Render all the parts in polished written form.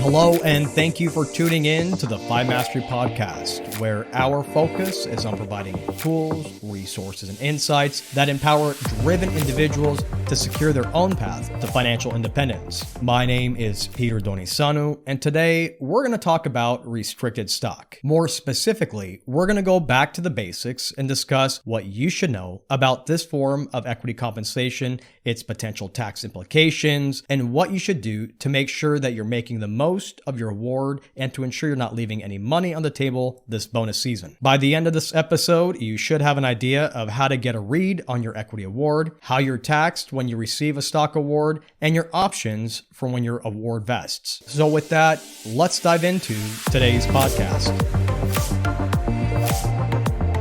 Hello, and thank you for tuning in to the 5 Mastery Podcast, where our focus is on providing tools, resources, and insights that empower driven individuals to secure their own path to financial independence. My name is Peter Donisanu, and today we're going to talk about restricted stock. More specifically, we're going to go back to the basics and discuss what you should know about this form of equity compensation, its potential tax implications, and what you should do to make sure that you're making the most of your award and to ensure you're not leaving any money on the table this bonus season. By the end of this episode, you should have an idea of how to get a read on your equity award, how you're taxed when you receive a stock award, and your options for when your award vests. So with that, let's dive into today's podcast.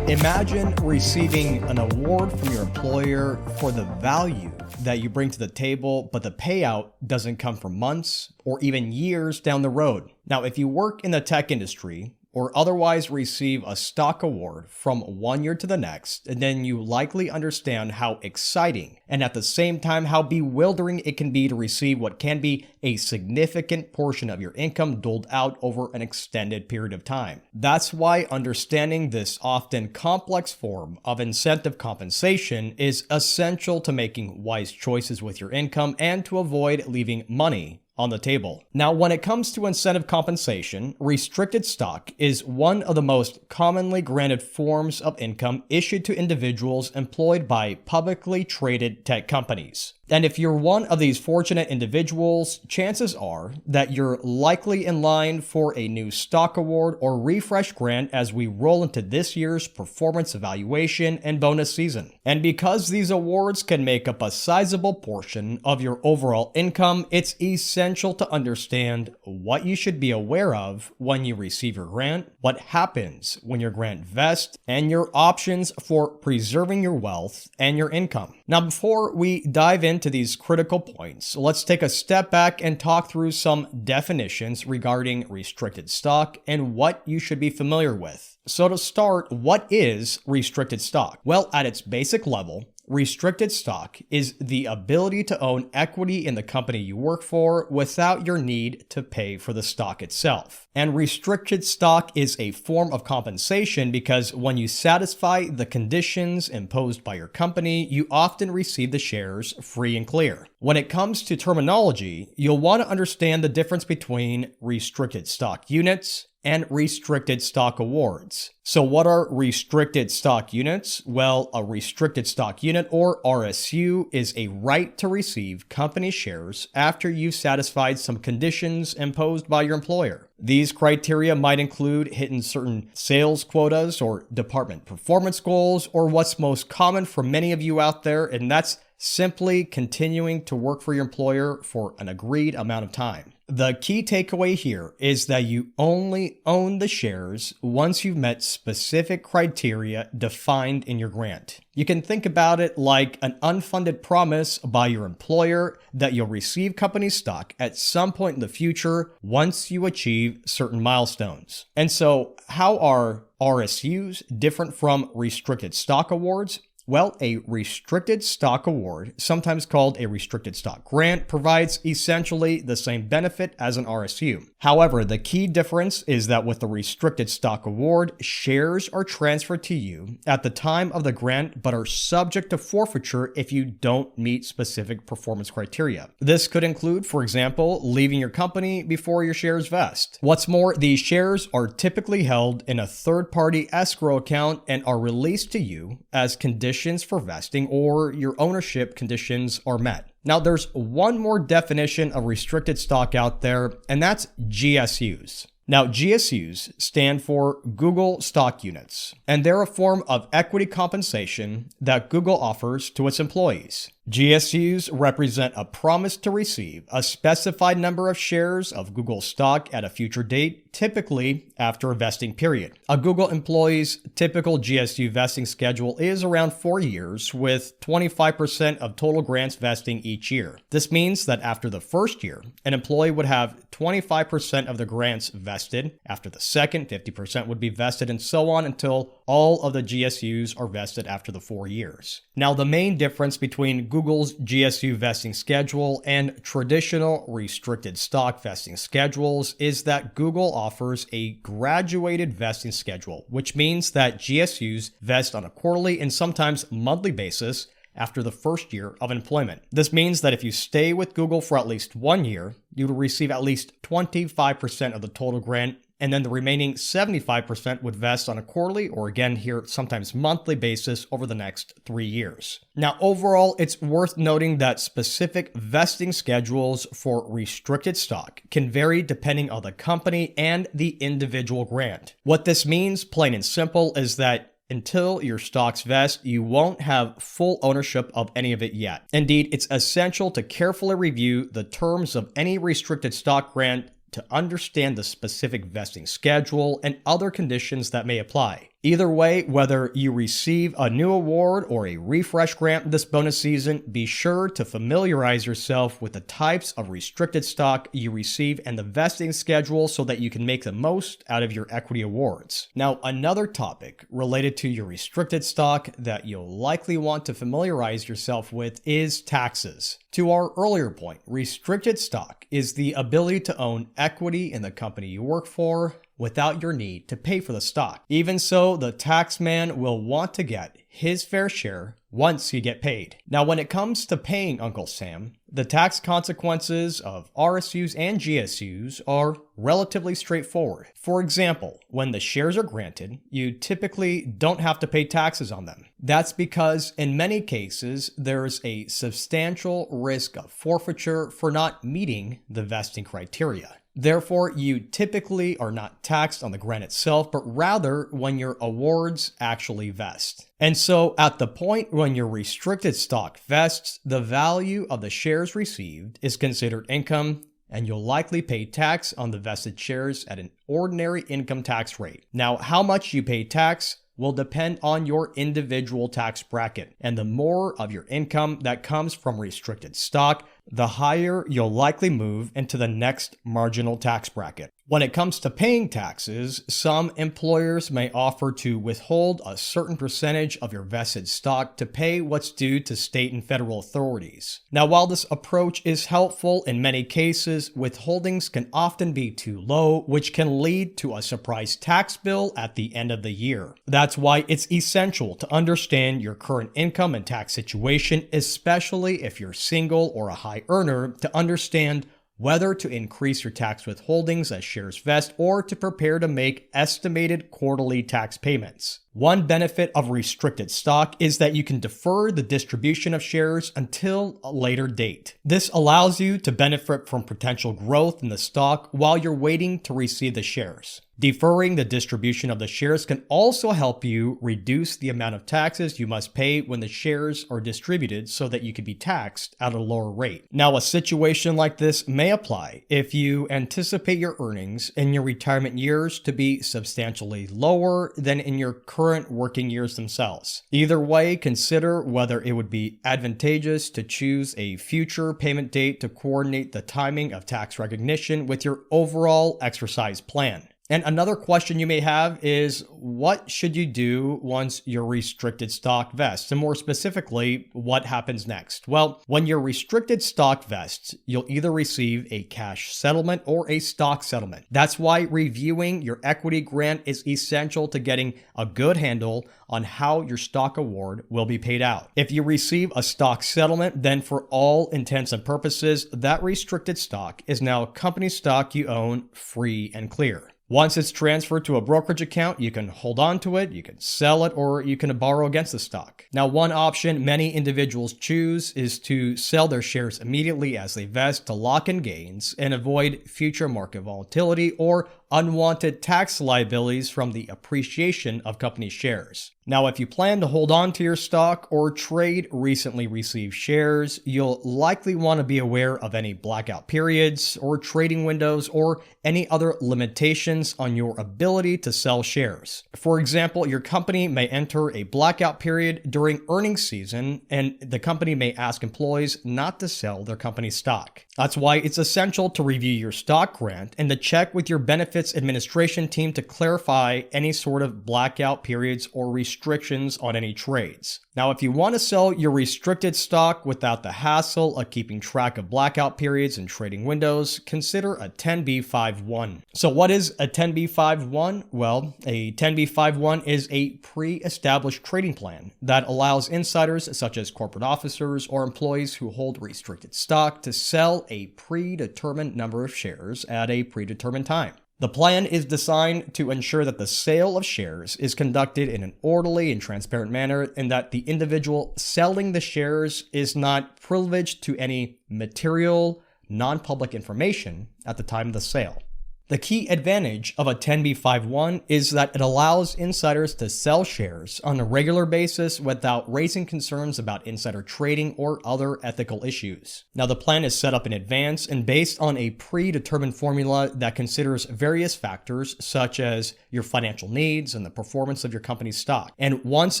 Imagine receiving an award from your employer for the value that you bring to the table, but the payout doesn't come for months or even years down the road. Now, if you work in the tech industry or otherwise receive a stock award from one year to the next, then you likely understand how exciting and at the same time how bewildering it can be to receive what can be a significant portion of your income doled out over an extended period of time. That's why understanding this often complex form of incentive compensation is essential to making wise choices with your income and to avoid leaving money on the table. Now, when it comes to incentive compensation, restricted stock is one of the most commonly granted forms of income issued to individuals employed by publicly traded tech companies. And if you're one of these fortunate individuals, chances are that you're likely in line for a new stock award or refresh grant as we roll into this year's performance evaluation and bonus season. And because these awards can make up a sizable portion of your overall income, it's essential to understand what you should be aware of when you receive your grant, what happens when your grant vests, and your options for preserving your wealth and your income. Now, before we dive into these critical points, let's take a step back and talk through some definitions regarding restricted stock and what you should be familiar with. So to start, what is restricted stock? Well, at its basic level, restricted stock is the ability to own equity in the company you work for without your need to pay for the stock itself. And restricted stock is a form of compensation because when you satisfy the conditions imposed by your company, you often receive the shares free and clear. When it comes to terminology, you'll want to understand the difference between restricted stock units and restricted stock awards. So what are restricted stock units? Well, a restricted stock unit, or RSU, is a right to receive company shares after you've satisfied some conditions imposed by your employer. These criteria might include hitting certain sales quotas or department performance goals, or what's most common for many of you out there, and that's simply continuing to work for your employer for an agreed amount of time. The key takeaway here is that you only own the shares once you've met specific criteria defined in your grant. You can think about it like an unfunded promise by your employer that you'll receive company stock at some point in the future once you achieve certain milestones. And so, how are RSUs different from restricted stock awards? Well, a restricted stock award, sometimes called a restricted stock grant, provides essentially the same benefit as an RSU. However, the key difference is that with the restricted stock award, shares are transferred to you at the time of the grant but are subject to forfeiture if you don't meet specific performance criteria. This could include, for example, leaving your company before your shares vest. What's more, these shares are typically held in a third-party escrow account and are released to you as conditions for vesting or your ownership conditions are met. Now, there's one more definition of restricted stock out there, and that's GSUs. Now, GSUs stand for Google Stock Units, and they're a form of equity compensation that Google offers to its employees. GSUs represent a promise to receive a specified number of shares of Google stock at a future date, typically after a vesting period. A Google employee's typical GSU vesting schedule is around 4 years, with 25% of total grants vesting each year. This means that after the first year, an employee would have 25% of the grants vested. After the second, 50% would be vested, and so on until all of the GSUs are vested after the 4 years. Now, the main difference between Google's GSU vesting schedule and traditional restricted stock vesting schedules is that Google offers a graduated vesting schedule, which means that GSUs vest on a quarterly and sometimes monthly basis after the first year of employment. This means that if you stay with Google for at least 1 year, you will receive at least 25% of the total grant, and then the remaining 75% would vest on a quarterly, or again here, sometimes monthly basis over the next 3 years. Now, overall, it's worth noting that specific vesting schedules for restricted stock can vary depending on the company and the individual grant. What this means, plain and simple, is that until your stocks vest, you won't have full ownership of any of it yet. Indeed, it's essential to carefully review the terms of any restricted stock grant to understand the specific vesting schedule and other conditions that may apply. Either way, whether you receive a new award or a refresh grant this bonus season, be sure to familiarize yourself with the types of restricted stock you receive and the vesting schedule so that you can make the most out of your equity awards. Now, another topic related to your restricted stock that you'll likely want to familiarize yourself with is taxes. To our earlier point, restricted stock is the ability to own equity in the company you work for without your need to pay for the stock. Even so, the tax man will want to get his fair share once you get paid. Now, when it comes to paying Uncle Sam, the tax consequences of RSUs and GSUs are relatively straightforward. For example, when the shares are granted, you typically don't have to pay taxes on them. That's because in many cases, there's a substantial risk of forfeiture for not meeting the vesting criteria. Therefore, you typically are not taxed on the grant itself, but rather when your awards actually vest. And so at the point when your restricted stock vests, the value of the shares received is considered income, and you'll likely pay tax on the vested shares at an ordinary income tax rate. Now, how much you pay tax will depend on your individual tax bracket, and the more of your income that comes from restricted stock, the higher you'll likely move into the next marginal tax bracket. When it comes to paying taxes, some employers may offer to withhold a certain percentage of your vested stock to pay what's due to state and federal authorities. Now, while this approach is helpful in many cases, withholdings can often be too low, which can lead to a surprise tax bill at the end of the year. That's why it's essential to understand your current income and tax situation, especially if you're single or a high earner, to understand whether to increase your tax withholdings as shares vest or to prepare to make estimated quarterly tax payments. One benefit of restricted stock is that you can defer the distribution of shares until a later date. This allows you to benefit from potential growth in the stock while you're waiting to receive the shares. Deferring the distribution of the shares can also help you reduce the amount of taxes you must pay when the shares are distributed so that you can be taxed at a lower rate. Now, a situation like this may apply if you anticipate your earnings in your retirement years to be substantially lower than in your current working years themselves. Either way, consider whether it would be advantageous to choose a future payment date to coordinate the timing of tax recognition with your overall exercise plan. And another question you may have is, what should you do once your restricted stock vests? And more specifically, what happens next? Well, when your restricted stock vests, you'll either receive a cash settlement or a stock settlement. That's why reviewing your equity grant is essential to getting a good handle on how your stock award will be paid out. If you receive a stock settlement, then for all intents and purposes, that restricted stock is now company stock you own free and clear. Once it's transferred to a brokerage account, you can hold on to it, you can sell it, or you can borrow against the stock. Now, one option many individuals choose is to sell their shares immediately as they vest to lock in gains and avoid future market volatility or unwanted tax liabilities from the appreciation of company shares. Now, if you plan to hold on to your stock or trade recently received shares, you'll likely want to be aware of any blackout periods or trading windows or any other limitations on your ability to sell shares. For example, your company may enter a blackout period during earnings season, and the company may ask employees not to sell their company stock. That's why it's essential to review your stock grant and to check with your benefits administration team to clarify any sort of blackout periods or restrictions on any trades. Now, if you want to sell your restricted stock without the hassle of keeping track of blackout periods and trading windows, consider a 10b5-1. So what is a 10b5-1? Well, a 10b5-1 is a pre-established trading plan that allows insiders such as corporate officers or employees who hold restricted stock to sell a predetermined number of shares at a predetermined time. The plan is designed to ensure that the sale of shares is conducted in an orderly and transparent manner and that the individual selling the shares is not privileged to any material, non-public information at the time of the sale. The key advantage of a 10b5-1 is that it allows insiders to sell shares on a regular basis without raising concerns about insider trading or other ethical issues. Now, the plan is set up in advance and based on a predetermined formula that considers various factors such as your financial needs and the performance of your company's stock. And once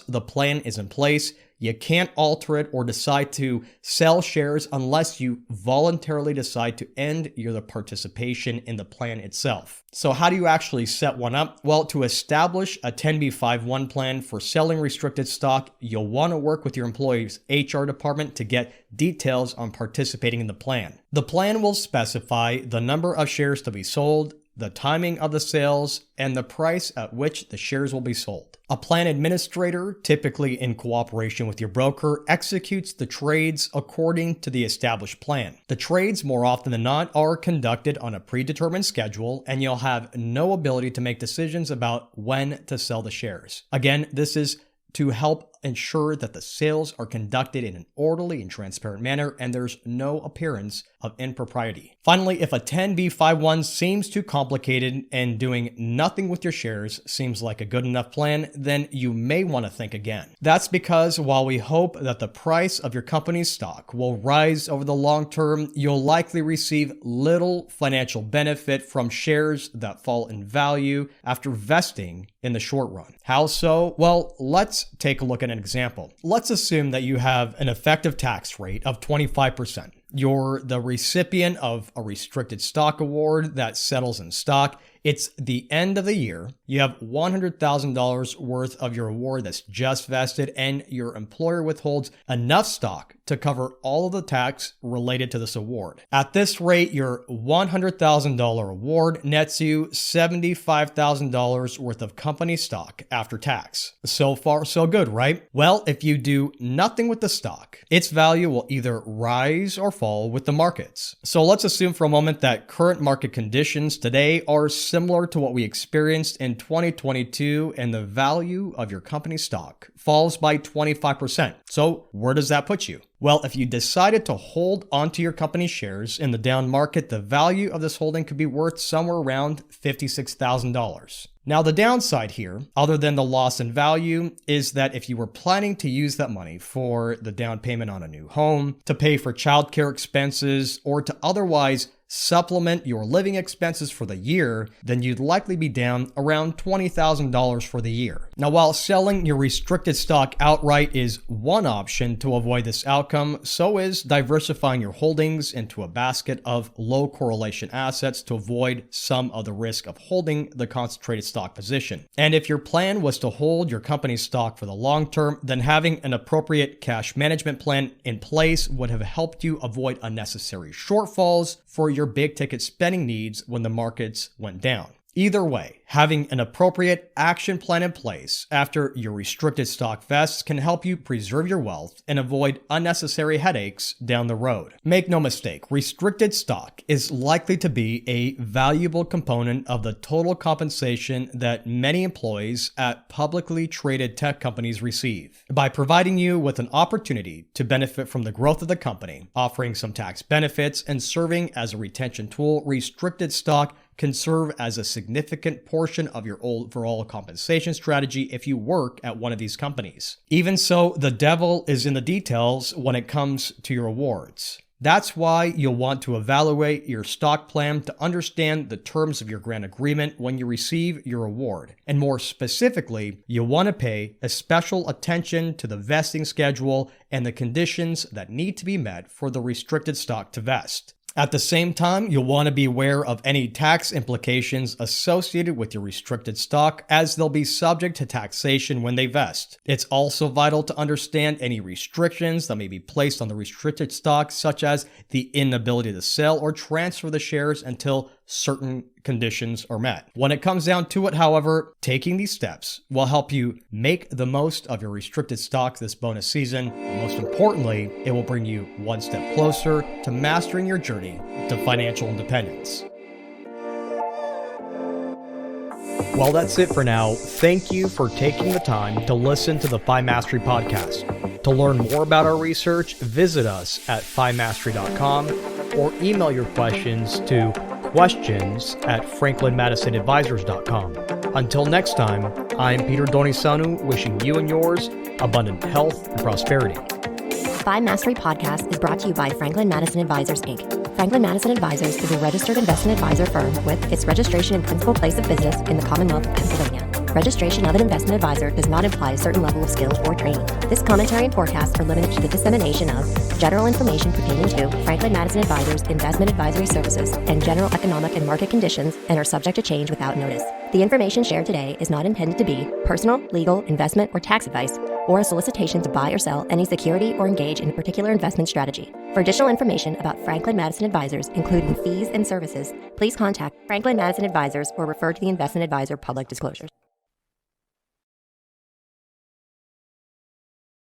the plan is in place, you can't alter it or decide to sell shares unless you voluntarily decide to end your participation in the plan itself. So how do you actually set one up? Well, to establish a 10b5-1 plan for selling restricted stock, you'll want to work with your employee's HR department to get details on participating in the plan. The plan will specify the number of shares to be sold, the timing of the sales, and the price at which the shares will be sold. A plan administrator, typically in cooperation with your broker, executes the trades according to the established plan. The trades, more often than not, are conducted on a predetermined schedule, and you'll have no ability to make decisions about when to sell the shares. Again, this is to help ensure that the sales are conducted in an orderly and transparent manner and there's no appearance of impropriety. Finally, if a 10b5-1 seems too complicated and doing nothing with your shares seems like a good enough plan, then you may want to think again. That's because while we hope that the price of your company's stock will rise over the long term, you'll likely receive little financial benefit from shares that fall in value after vesting in the short run. How so? Well, let's take a look at an example. Let's assume that you have an effective tax rate of 25%. You're the recipient of a restricted stock award that settles in stock. It's the end of the year. You have $100,000 worth of your award that's just vested, and your employer withholds enough stock to cover all of the tax related to this award. At this rate, your $100,000 award nets you $75,000 worth of company stock after tax. So far, so good, right? Well, if you do nothing with the stock, its value will either rise or fall with the markets. So let's assume for a moment that current market conditions today are similar to what we experienced in 2022, and the value of your company stock falls by 25%. So where does that put you? Well, if you decided to hold onto your company shares in the down market, the value of this holding could be worth somewhere around $56,000. Now, the downside here, other than the loss in value, is that if you were planning to use that money for the down payment on a new home, to pay for childcare expenses, or to otherwise supplement your living expenses for the year, then you'd likely be down around $20,000 for the year. Now, while selling your restricted stock outright is one option to avoid this outcome, so is diversifying your holdings into a basket of low correlation assets to avoid some of the risk of holding the concentrated stock position. And if your plan was to hold your company's stock for the long term, then having an appropriate cash management plan in place would have helped you avoid unnecessary shortfalls for your big ticket spending needs when the markets went down. Either way, having an appropriate action plan in place after your restricted stock vests can help you preserve your wealth and avoid unnecessary headaches down the road. Make no mistake, restricted stock is likely to be a valuable component of the total compensation that many employees at publicly traded tech companies receive. By providing you with an opportunity to benefit from the growth of the company, offering some tax benefits, and serving as a retention tool, restricted stock can serve as a significant portion of your overall compensation strategy if you work at one of these companies. Even so, the devil is in the details when it comes to your awards. That's why you'll want to evaluate your stock plan to understand the terms of your grant agreement when you receive your award. And more specifically, you'll want to pay a special attention to the vesting schedule and the conditions that need to be met for the restricted stock to vest. At the same time, you'll want to be aware of any tax implications associated with your restricted stock, as they'll be subject to taxation when they vest. It's also vital to understand any restrictions that may be placed on the restricted stock, such as the inability to sell or transfer the shares until certain conditions are met. When it comes down to it, however, taking these steps will help you make the most of your restricted stock this bonus season. And most importantly, it will bring you one step closer to mastering your journey to financial independence. Well, that's it for now. Thank you for taking the time to listen to the FiMastery podcast. To learn more about our research, visit us at FiMastery.com or email your questions to questions@franklinmadisonadvisors.com. Until next time, I'm Peter Donisanu, wishing you and yours abundant health and prosperity. FiMastery Podcast is brought to you by Franklin Madison Advisors, Inc. Franklin Madison Advisors is a registered investment advisor firm with its registration and principal place of business in the Commonwealth of Pennsylvania. Registration of an investment advisor does not imply a certain level of skill or training. This commentary and forecast are limited to the dissemination of general information pertaining to Franklin Madison Advisors investment advisory services and general economic and market conditions, and are subject to change without notice. The information shared today is not intended to be personal, legal, investment, or tax advice, or a solicitation to buy or sell any security or engage in a particular investment strategy. For additional information about Franklin Madison Advisors, including fees and services, please contact Franklin Madison Advisors or refer to the Investment Advisor Public Disclosures.